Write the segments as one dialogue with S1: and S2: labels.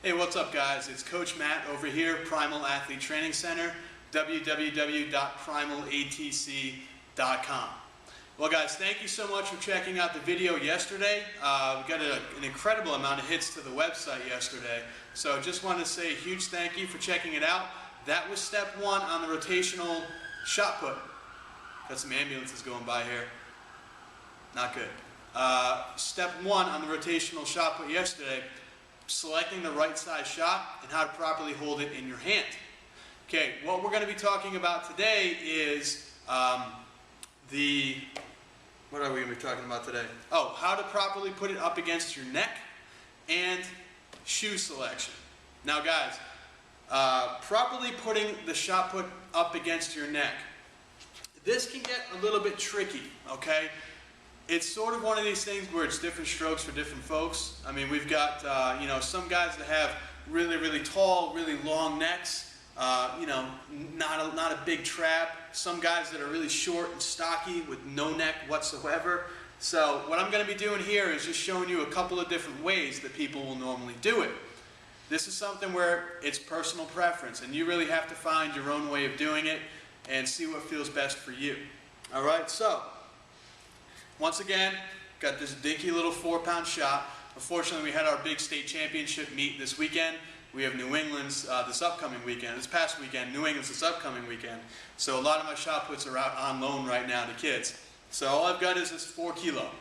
S1: Hey, what's up guys? It's Coach Matt over here, Primal Athlete Training Center, www.primalatc.com. Well guys, thank you so much for checking out the video yesterday. We got an incredible amount of hits to the website yesterday. So just want to say a huge thank you for checking it out. That was step one on the rotational shot put. Got some ambulances going by here. Not good. Step one on the rotational shot put yesterday, selecting the right size shot and how to properly hold it in your hand. Okay, what we're going to be talking about today is what are we going to be talking about today? Oh, how to properly put it up against your neck and shoe selection. Now guys, properly putting the shot put up against your neck, this can get a little bit tricky, okay? It's sort of one of these things where it's different strokes for different folks. I mean, we've got, some guys that have really, really tall, really long necks, not a big trap. Some guys that are really short and stocky with no neck whatsoever. So what I'm going to be doing here is just showing you a couple of different ways that people will normally do it. This is something where it's personal preference, and you really have to find your own way of doing it and see what feels best for you. All right, so once again, got this dinky little 4-pound shot. Unfortunately, we had our big state championship meet this weekend. We have New England's this upcoming weekend. This past weekend, New England's this upcoming weekend. So a lot of my shot puts are out on loan right now to kids. So all I've got is this 4 kilo.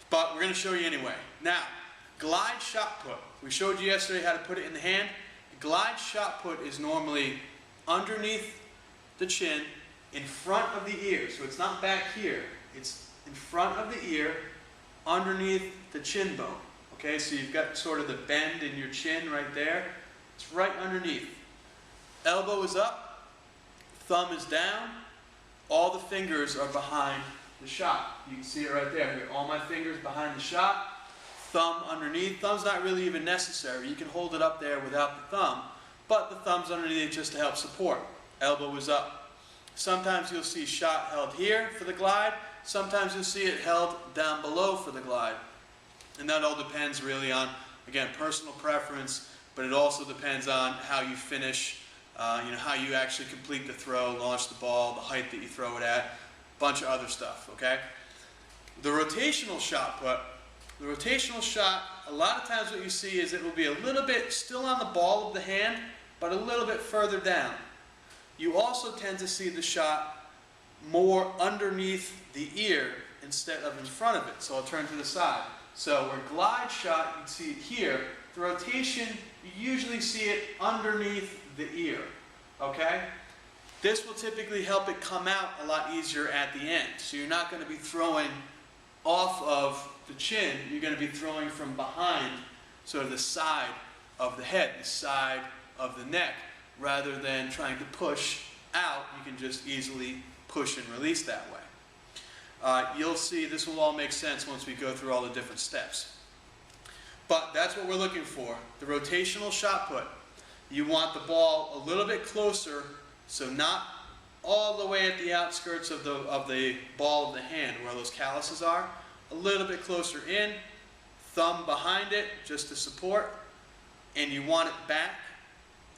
S1: But we're going to show you anyway. Now, glide shot put. We showed you yesterday how to put it in the hand. Glide shot put is normally underneath the chin, in front of the ear. So it's not back here. It's in front of the ear, underneath the chin bone. Okay, so you've got sort of the bend in your chin right there. It's right underneath. Elbow is up, thumb is down, all the fingers are behind the shot. You can see it right there. Here, all my fingers behind the shot, thumb underneath. Thumb's not really even necessary. You can hold it up there without the thumb, but the thumb's underneath just to help support. Elbow is up. Sometimes you'll see shot held here for the glide. Sometimes you'll see it held down below for the glide. And that all depends really on, again, personal preference, but it also depends on how you finish, how you actually complete the throw, launch the ball, the height that you throw it at, a bunch of other stuff, okay? The rotational shot put, the rotational shot, a lot of times what you see is it will be a little bit still on the ball of the hand, but a little bit further down. You also tend to see the shot more underneath the ear instead of in front of it. So I'll turn to the side. So where glide shot, you can see it here. The rotation, you usually see it underneath the ear, okay? This will typically help it come out a lot easier at the end. So you're not going to be throwing off of the chin. You're going to be throwing from behind, sort of the side of the head, the side of the neck, rather than trying to push out. You can just easily push and release that way. You'll see this will all make sense once we go through all the different steps. But that's what we're looking for. The rotational shot put. You want the ball a little bit closer, so not all the way at the outskirts of the ball of the hand where those calluses are. A little bit closer in, thumb behind it just to support, and you want it back.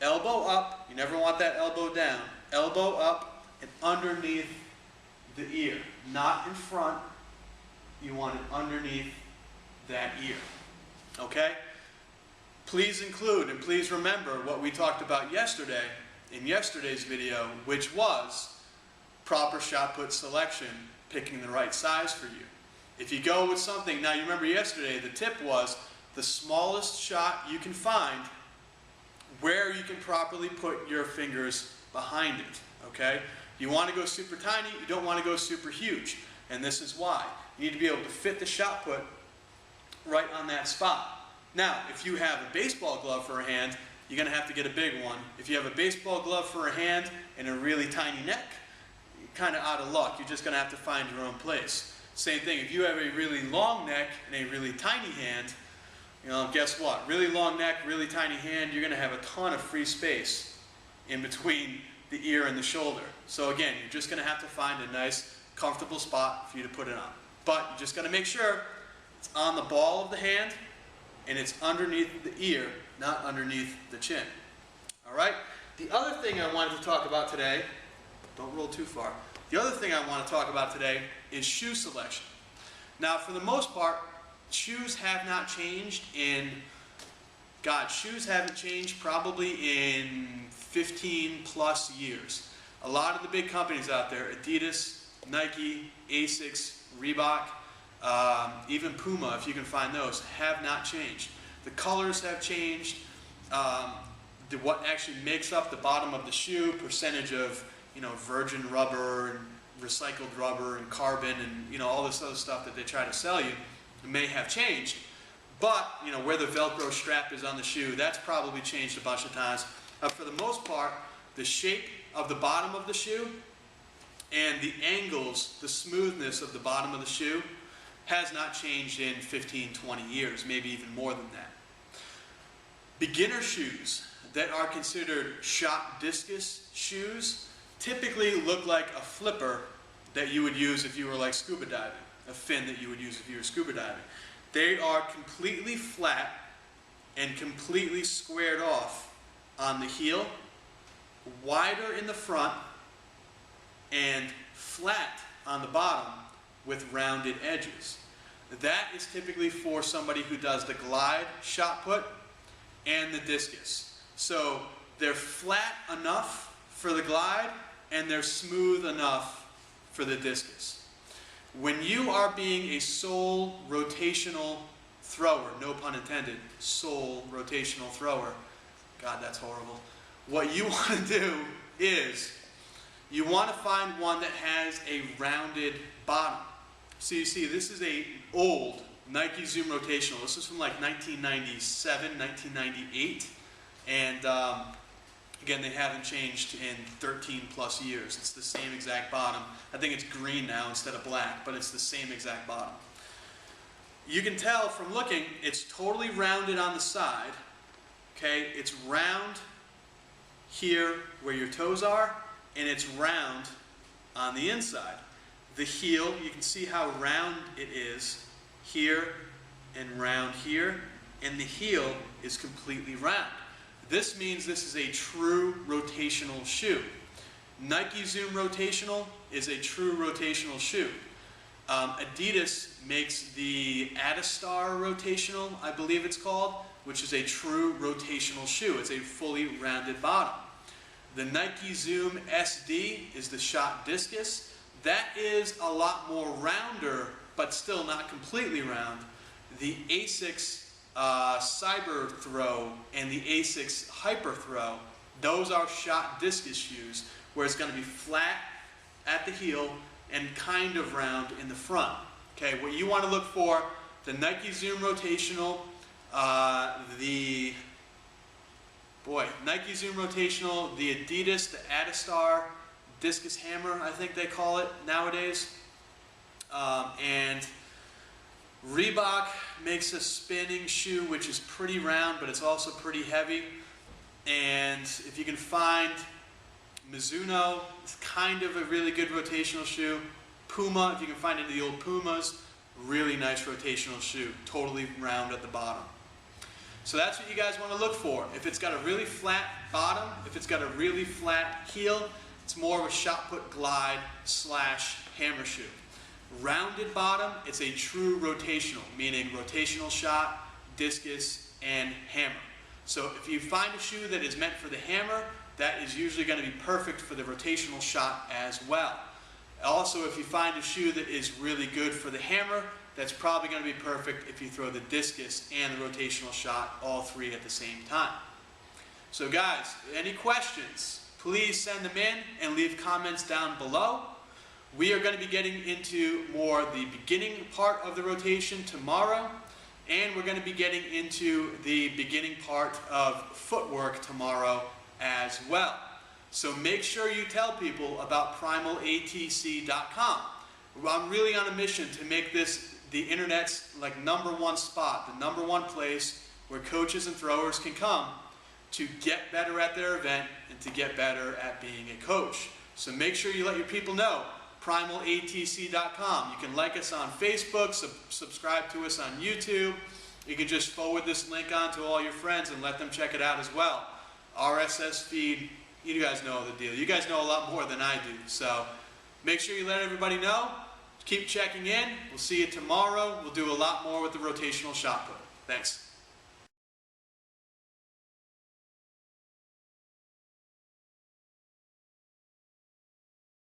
S1: Elbow up, you never want that elbow down. Elbow up and underneath the ear, not in front. You want it underneath that ear, okay? Please include and please remember what we talked about yesterday in yesterday's video, which was proper shot put selection, picking the right size for you. If you go with something, now you remember yesterday the tip was the smallest shot you can find where you can properly put your fingers behind it, okay? You want to go super tiny, you don't want to go super huge, and this is why. You need to be able to fit the shot put right on that spot. Now, if you have a baseball glove for a hand, you're going to have to get a big one. If you have a baseball glove for a hand and a really tiny neck, you're kind of out of luck. You're just going to have to find your own place. Same thing, if you have a really long neck and a really tiny hand, guess what? Really long neck, really tiny hand, you're going to have a ton of free space in between the ear and the shoulder. So again, you're just going to have to find a nice, comfortable spot for you to put it on. But you just got to make sure it's on the ball of the hand and it's underneath the ear, not underneath the chin. All right? The other thing I wanted to talk about today, don't roll too far. The other thing I want to talk about today is shoe selection. Now, for the most part, shoes have not changed shoes haven't changed probably in 15 plus years. A lot of the big companies out there, Adidas, Nike, Asics, Reebok, even Puma, if you can find those, have not changed. The colors have changed. What actually makes up the bottom of the shoe, percentage of virgin rubber and recycled rubber and carbon and all this other stuff that they try to sell you may have changed. But where the Velcro strap is on the shoe, that's probably changed a bunch of times. For the most part, the shape of the bottom of the shoe and the angles, the smoothness of the bottom of the shoe has not changed in 15, 20 years, maybe even more than that. Beginner shoes that are considered shot discus shoes typically look like a flipper that you would use if you were like scuba diving, a fin that you would use if you were scuba diving. They are completely flat and completely squared off on the heel, wider in the front, and flat on the bottom with rounded edges. That is typically for somebody who does the glide, shot put, and the discus. So they're flat enough for the glide and they're smooth enough for the discus. When you are being a sole rotational thrower, no pun intended, sole rotational thrower, God, that's horrible. What you want to do is you want to find one that has a rounded bottom. So you see, this is an old Nike Zoom Rotational. This is from like 1997, 1998. And again, they haven't changed in 13 plus years. It's the same exact bottom. I think it's green now instead of black, but it's the same exact bottom. You can tell from looking, it's totally rounded on the side. Okay, it's round here where your toes are, and it's round on the inside. The heel, you can see how round it is here and round here, and the heel is completely round. This means this is a true rotational shoe. Nike Zoom Rotational is a true rotational shoe. Adidas makes the Adastar Rotational, I believe it's called, which is a true rotational shoe. It's a fully rounded bottom. The Nike Zoom SD is the shot discus. That is a lot more rounder, but still not completely round. The Asics Cyber Throw and the Asics Hyper Throw, those are shot discus shoes where it's going to be flat at the heel and kind of round in the front. Okay, what you want to look for, the Nike Zoom Rotational, Nike Zoom Rotational, the Adidas, the Adastar Discus Hammer, I think they call it nowadays, and Reebok makes a spinning shoe which is pretty round, but it's also pretty heavy. And if you can find Mizuno, it's kind of a really good rotational shoe. Puma, if you can find any of the old Pumas, really nice rotational shoe, totally round at the bottom. So that's what you guys want to look for. If it's got a really flat bottom, if it's got a really flat heel, it's more of a shot put glide / hammer shoe. Rounded bottom, it's a true rotational, meaning rotational shot, discus, and hammer. So if you find a shoe that is meant for the hammer, that is usually going to be perfect for the rotational shot as well. Also, if you find a shoe that is really good for the hammer, that's probably going to be perfect if you throw the discus and the rotational shot, all three at the same time. So guys, any questions, please send them in and leave comments down below. We are going to be getting into more the beginning part of the rotation tomorrow, and we're going to be getting into the beginning part of footwork tomorrow as well. So make sure you tell people about primalatc.com. I'm really on a mission to make this the internet's like #1 spot, the #1 place where coaches and throwers can come to get better at their event and to get better at being a coach. So make sure you let your people know. primalatc.com. You can like us on Facebook, subscribe to us on YouTube. you can just forward this link on to all your friends and let them check it out as well. RSS feed, you guys know the deal. You guys know a lot more than I do. So make sure you let everybody know. Keep checking in. We'll see you tomorrow. We'll do a lot more with the rotational shot put. Thanks.